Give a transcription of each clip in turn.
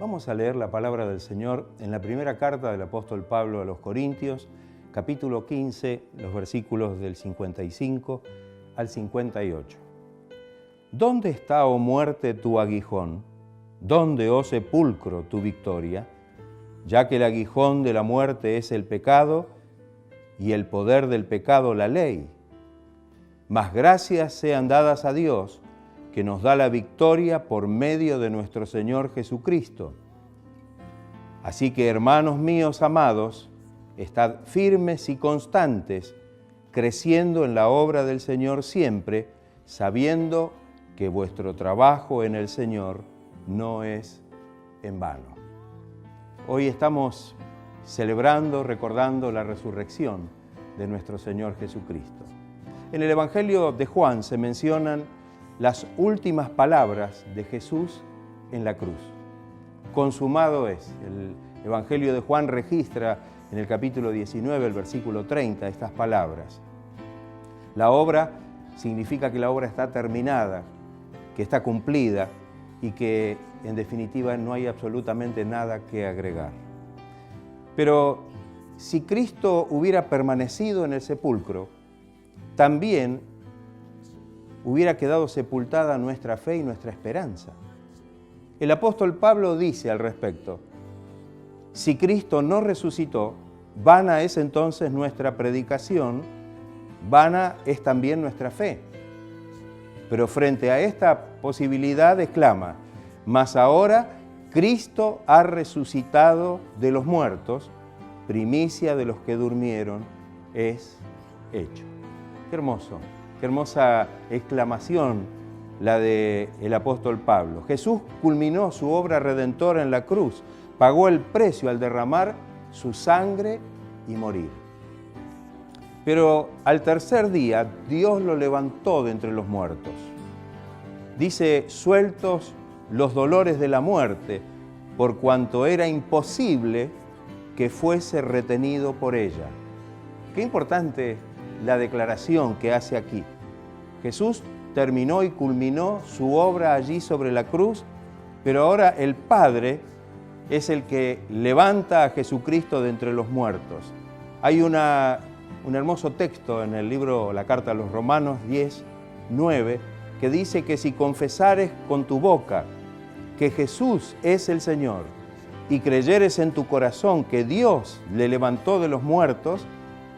Vamos a leer la palabra del Señor en la primera carta del apóstol Pablo a los Corintios, capítulo 15, los versículos del 55 al 58. ¿Dónde está, oh muerte, tu aguijón? ¿Dónde, oh sepulcro, tu victoria? Ya que el aguijón de la muerte es el pecado y el poder del pecado la ley. Mas gracias sean dadas a Dios, que nos da la victoria por medio de nuestro Señor Jesucristo. Así que, hermanos míos amados, estad firmes y constantes, creciendo en la obra del Señor siempre, sabiendo que vuestro trabajo en el Señor no es en vano. Hoy estamos celebrando, recordando la resurrección de nuestro Señor Jesucristo. En el Evangelio de Juan se mencionan las últimas palabras de Jesús en la cruz. Consumado es. El Evangelio de Juan registra en el capítulo 19, el versículo 30, estas palabras. La obra significa que la obra está terminada, que está cumplida y que en definitiva no hay absolutamente nada que agregar. Pero si Cristo hubiera permanecido en el sepulcro, también hubiera quedado sepultada nuestra fe y nuestra esperanza. El apóstol Pablo dice al respecto: si Cristo no resucitó, vana es entonces nuestra predicación, vana es también nuestra fe. Pero frente a esta posibilidad exclama: mas ahora Cristo ha resucitado de los muertos, primicia de los que durmieron es hecho. Qué hermoso. Qué hermosa exclamación la del apóstol Pablo. Jesús culminó su obra redentora en la cruz, pagó el precio al derramar su sangre y morir. Pero al tercer día Dios lo levantó de entre los muertos. Dice: sueltos los dolores de la muerte, por cuanto era imposible que fuese retenido por ella. Qué importante la declaración que hace aquí. Jesús terminó y culminó su obra allí sobre la cruz, pero ahora el Padre es el que levanta a Jesucristo de entre los muertos. Hay un hermoso texto en el libro, la carta a los Romanos 10:9, que dice que si confesares con tu boca que Jesús es el Señor y creyeres en tu corazón que Dios le levantó de los muertos,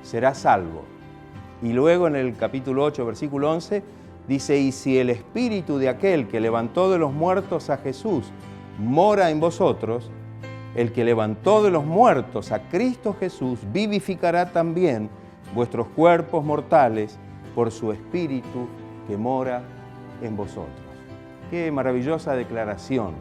serás salvo. Y luego en el capítulo 8, versículo 11, dice: y si el espíritu de aquel que levantó de los muertos a Jesús mora en vosotros, el que levantó de los muertos a Cristo Jesús vivificará también vuestros cuerpos mortales por su espíritu que mora en vosotros. Qué maravillosa declaración.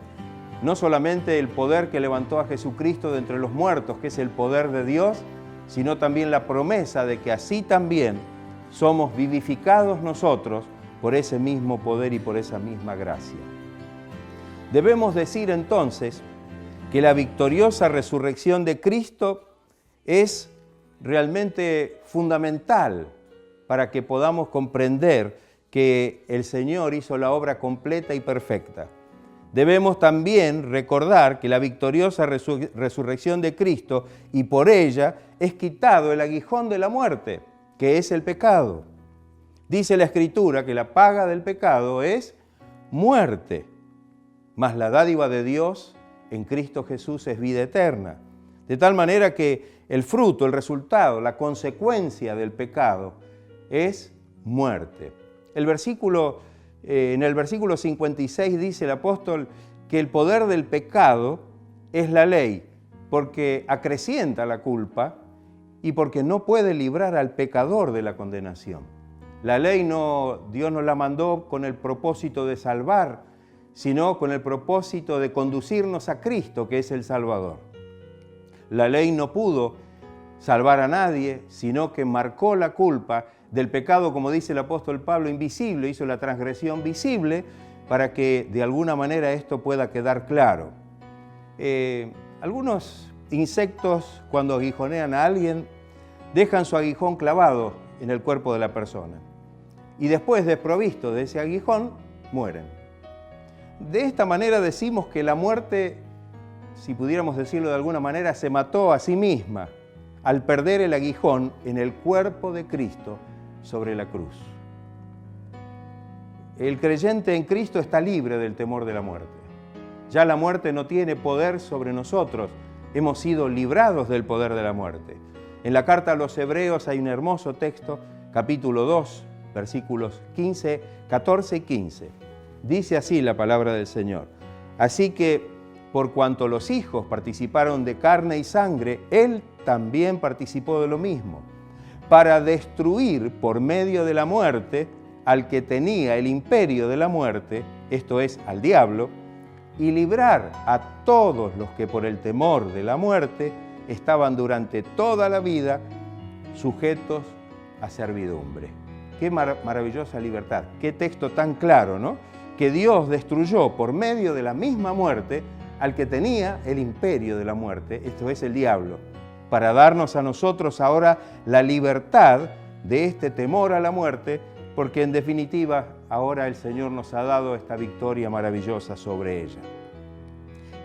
No solamente el poder que levantó a Jesucristo de entre los muertos, que es el poder de Dios, sino también la promesa de que así también somos vivificados nosotros por ese mismo poder y por esa misma gracia. Debemos decir entonces que la victoriosa resurrección de Cristo es realmente fundamental para que podamos comprender que el Señor hizo la obra completa y perfecta. Debemos también recordar que la victoriosa resurrección de Cristo, y por ella es quitado el aguijón de la muerte, que es el pecado. Dice la Escritura que la paga del pecado es muerte, mas la dádiva de Dios en Cristo Jesús es vida eterna. De tal manera que el fruto, el resultado, la consecuencia del pecado es muerte. En el versículo 56 dice el apóstol que el poder del pecado es la ley, porque acrecienta la culpa y porque no puede librar al pecador de la condenación. La ley Dios no la mandó con el propósito de salvar, sino con el propósito de conducirnos a Cristo, que es el Salvador. La ley no pudo salvar a nadie, sino que marcó la culpa del pecado, como dice el apóstol Pablo, invisible, hizo la transgresión visible para que de alguna manera esto pueda quedar claro. Algunos insectos, cuando aguijonean a alguien, dejan su aguijón clavado en el cuerpo de la persona y después, desprovisto de ese aguijón, mueren. De esta manera decimos que la muerte si pudiéramos decirlo de alguna manera, se mató a sí misma al perder el aguijón en el cuerpo de Cristo sobre la cruz. El creyente en Cristo está libre del temor de la muerte. Ya la muerte no tiene poder sobre nosotros. Hemos sido librados del poder de la muerte. En la carta a los Hebreos hay un hermoso texto, capítulo 2, versículos 14 y 15. Dice así la palabra del Señor. Así que, por cuanto los hijos participaron de carne y sangre, Él también participó de lo mismo, para destruir por medio de la muerte al que tenía el imperio de la muerte, esto es, al diablo, y librar a todos los que por el temor de la muerte estaban durante toda la vida sujetos a servidumbre. Qué maravillosa libertad, qué texto tan claro, ¿no? Que Dios destruyó por medio de la misma muerte al que tenía el imperio de la muerte, esto es, el diablo, para darnos a nosotros ahora la libertad de este temor a la muerte, porque en definitiva ahora el Señor nos ha dado esta victoria maravillosa sobre ella.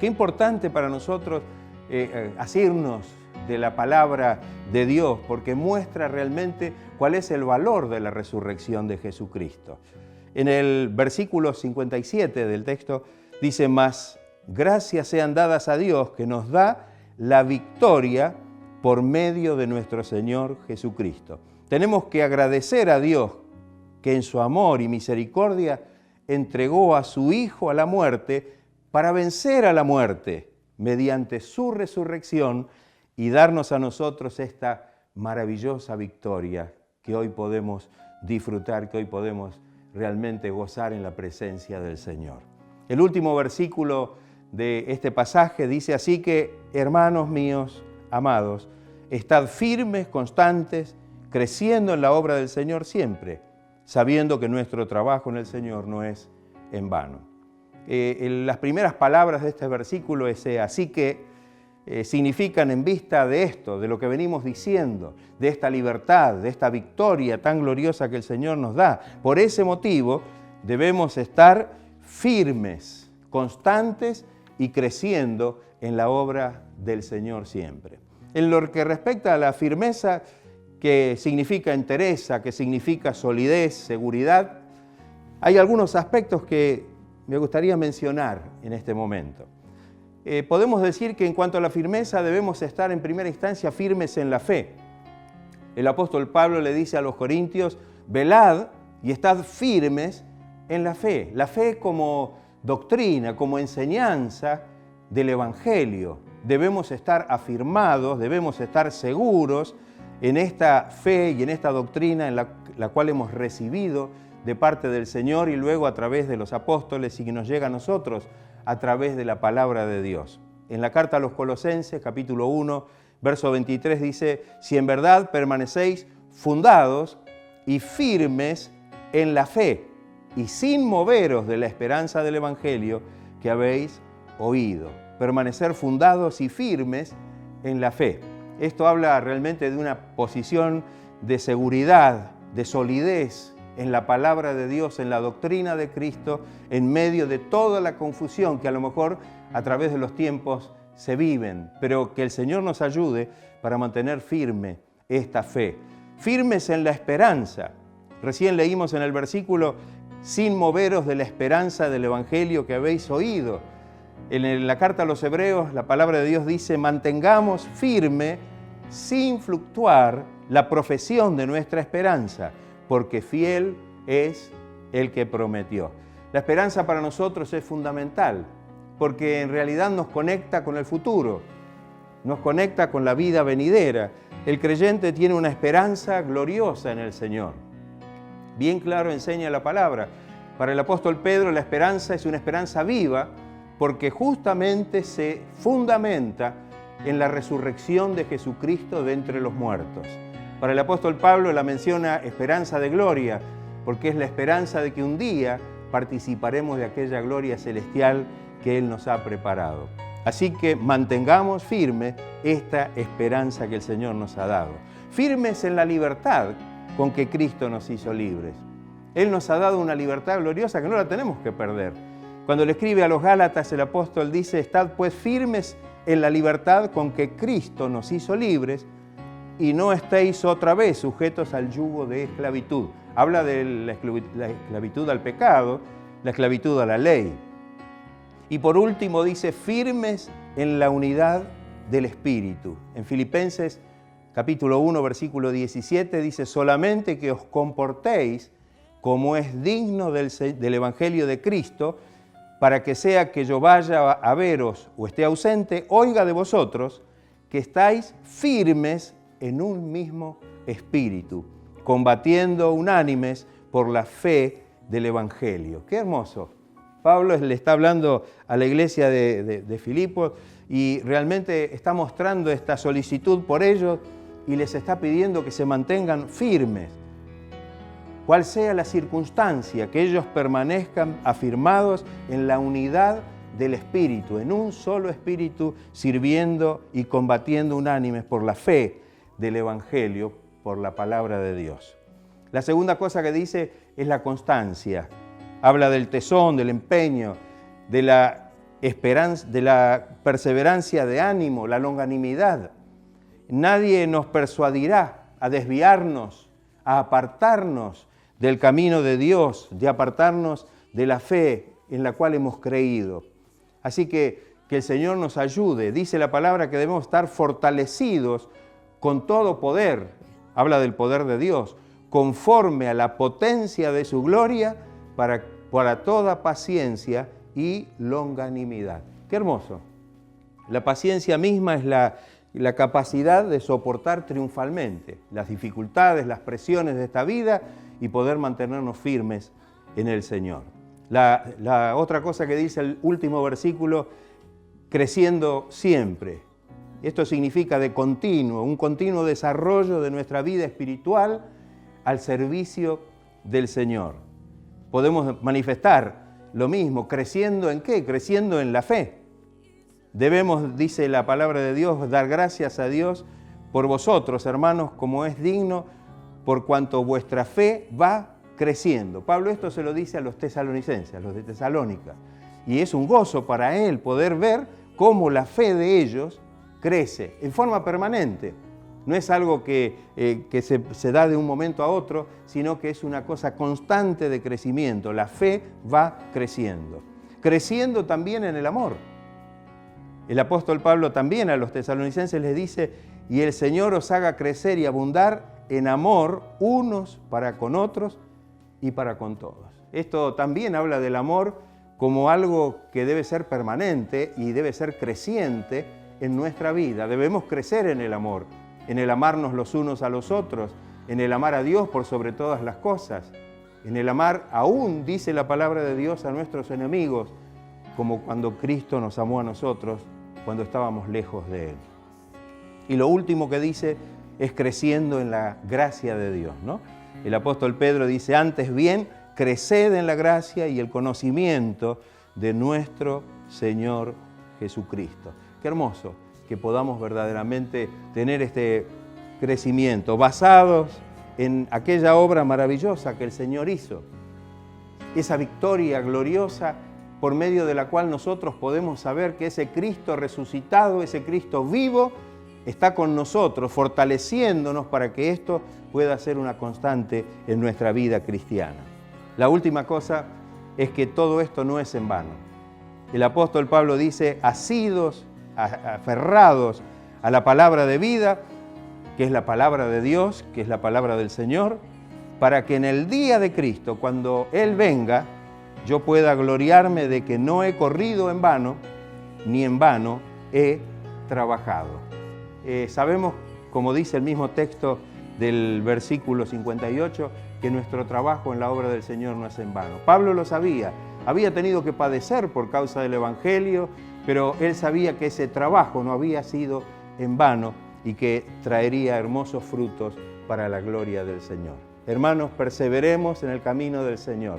Qué importante para nosotros asirnos de la palabra de Dios, porque muestra realmente cuál es el valor de la resurrección de Jesucristo. En el versículo 57 del texto dice: mas gracias sean dadas a Dios que nos da la victoria por medio de nuestro Señor Jesucristo. Tenemos que agradecer a Dios que en su amor y misericordia entregó a su Hijo a la muerte para vencer a la muerte mediante su resurrección y darnos a nosotros esta maravillosa victoria que hoy podemos disfrutar, que hoy podemos realmente gozar en la presencia del Señor. El último versículo de este pasaje dice así que, hermanos míos, amados, estad firmes, constantes, creciendo en la obra del Señor siempre, sabiendo que nuestro trabajo en el Señor no es en vano. Las primeras palabras de este versículo es así que significan en vista de esto, de lo que venimos diciendo, de esta libertad, de esta victoria tan gloriosa que el Señor nos da. Por ese motivo debemos estar firmes, constantes y creciendo en la obra del Señor siempre. En lo que respecta a la firmeza, que significa entereza, que significa solidez, seguridad, hay algunos aspectos que me gustaría mencionar en este momento. Podemos decir que en cuanto a la firmeza debemos estar en primera instancia firmes en la fe. El apóstol Pablo le dice a los corintios: velad y estad firmes en la fe. La fe como doctrina, como enseñanza del Evangelio. Debemos estar afirmados, debemos estar seguros en esta fe y en esta doctrina en la cual hemos recibido de parte del Señor y luego a través de los apóstoles y que nos llega a nosotros a través de la palabra de Dios. En la carta a los Colosenses, capítulo 1, verso 23 dice: si en verdad permanecéis fundados y firmes en la fe y sin moveros de la esperanza del Evangelio que habéis oído. Permanecer fundados y firmes en la fe. Esto habla realmente de una posición de seguridad, de solidez en la palabra de Dios, en la doctrina de Cristo, en medio de toda la confusión que a lo mejor a través de los tiempos se viven, pero que el Señor nos ayude para mantener firme esta fe. Firmes en la esperanza. Recién leímos en el versículo: sin moveros de la esperanza del Evangelio que habéis oído. En la carta a los Hebreos, la palabra de Dios dice: mantengamos firme, sin fluctuar, la profesión de nuestra esperanza, porque fiel es el que prometió. La esperanza para nosotros es fundamental, porque en realidad nos conecta con el futuro, nos conecta con la vida venidera. El creyente tiene una esperanza gloriosa en el Señor. Bien claro enseña la palabra. Para el apóstol Pedro, la esperanza es una esperanza viva, porque justamente se fundamenta en la resurrección de Jesucristo de entre los muertos. Para el apóstol Pablo la menciona esperanza de gloria, porque es la esperanza de que un día participaremos de aquella gloria celestial que Él nos ha preparado. Así que mantengamos firme esta esperanza que el Señor nos ha dado. Firmes en la libertad con que Cristo nos hizo libres. Él nos ha dado una libertad gloriosa que no la tenemos que perder. Cuando le escribe a los Gálatas, el apóstol dice: estad pues firmes en la libertad con que Cristo nos hizo libres, y no estéis otra vez sujetos al yugo de esclavitud. Habla de la esclavitud al pecado, la esclavitud a la ley. Y por último dice: firmes en la unidad del Espíritu. En Filipenses capítulo 1, versículo 17 dice: solamente que os comportéis como es digno del Evangelio de Cristo, para que sea que yo vaya a veros o esté ausente, oiga de vosotros que estáis firmes en un mismo espíritu, combatiendo unánimes por la fe del Evangelio. ¡Qué hermoso! Pablo le está hablando a la iglesia de Filipos y realmente está mostrando esta solicitud por ellos y les está pidiendo que se mantengan firmes. Cual sea la circunstancia, que ellos permanezcan afirmados en la unidad del Espíritu, en un solo Espíritu, sirviendo y combatiendo unánimes por la fe del Evangelio, por la palabra de Dios. La segunda cosa que dice es la constancia. Habla del tesón, del empeño, de la esperanza, de la perseverancia de ánimo, la longanimidad. Nadie nos persuadirá a desviarnos, a apartarnos del camino de Dios, de apartarnos de la fe en la cual hemos creído. Así que el Señor nos ayude. Dice la palabra que debemos estar fortalecidos con todo poder, habla del poder de Dios, conforme a la potencia de su gloria, para toda paciencia y longanimidad. ¡Qué hermoso! La paciencia misma es la capacidad de soportar triunfalmente las dificultades, las presiones de esta vida y poder mantenernos firmes en el Señor. La otra cosa que dice el último versículo: creciendo siempre. Esto significa de continuo, un continuo desarrollo de nuestra vida espiritual al servicio del Señor. Podemos manifestar lo mismo, creciendo ¿en qué? Creciendo en la fe. Debemos, dice la palabra de Dios, dar gracias a Dios por vosotros, hermanos, como es digno, por cuanto vuestra fe va creciendo. Pablo esto se lo dice a los tesalonicenses, a los de Tesalónica. Y es un gozo para él poder ver cómo la fe de ellos crece en forma permanente. No es algo que se da de un momento a otro, sino que es una cosa constante de crecimiento. La fe va creciendo. Creciendo también en el amor. El apóstol Pablo también a los tesalonicenses les dice: y el Señor os haga crecer y abundar en amor unos para con otros y para con todos. Esto también habla del amor como algo que debe ser permanente y debe ser creciente en nuestra vida. Debemos crecer en el amor, en el amarnos los unos a los otros, en el amar a Dios por sobre todas las cosas, en el amar aún, dice la palabra de Dios, a nuestros enemigos, como cuando Cristo nos amó a nosotros cuando estábamos lejos de Él. Y lo último que dice es creciendo en la gracia de Dios, ¿no? El apóstol Pedro dice: antes bien, creced en la gracia y el conocimiento de nuestro Señor Jesucristo. Qué hermoso que podamos verdaderamente tener este crecimiento basados en aquella obra maravillosa que el Señor hizo, esa victoria gloriosa por medio de la cual nosotros podemos saber que ese Cristo resucitado, ese Cristo vivo, está con nosotros, fortaleciéndonos para que esto pueda ser una constante en nuestra vida cristiana. La última cosa es que todo esto no es en vano. El apóstol Pablo dice: asidos, aferrados a la palabra de vida, que es la palabra de Dios, que es la palabra del Señor, para que en el día de Cristo, cuando Él venga, yo pueda gloriarme de que no he corrido en vano, ni en vano he trabajado. Sabemos, como dice el mismo texto del versículo 58, que nuestro trabajo en la obra del Señor no es en vano. Pablo lo sabía, había tenido que padecer por causa del Evangelio, pero él sabía que ese trabajo no había sido en vano y que traería hermosos frutos para la gloria del Señor. Hermanos, perseveremos en el camino del Señor.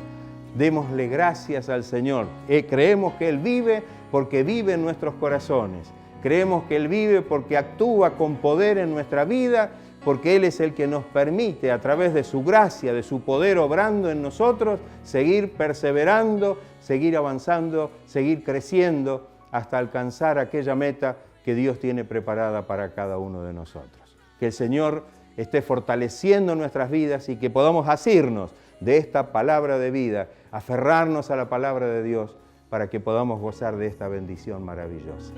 Démosle gracias al Señor. Creemos que Él vive porque vive en nuestros corazones. Creemos que Él vive porque actúa con poder en nuestra vida, porque Él es el que nos permite, a través de su gracia, de su poder obrando en nosotros, seguir perseverando, seguir avanzando, seguir creciendo, hasta alcanzar aquella meta que Dios tiene preparada para cada uno de nosotros. Que el Señor esté fortaleciendo nuestras vidas y que podamos asirnos de esta palabra de vida, aferrarnos a la palabra de Dios para que podamos gozar de esta bendición maravillosa.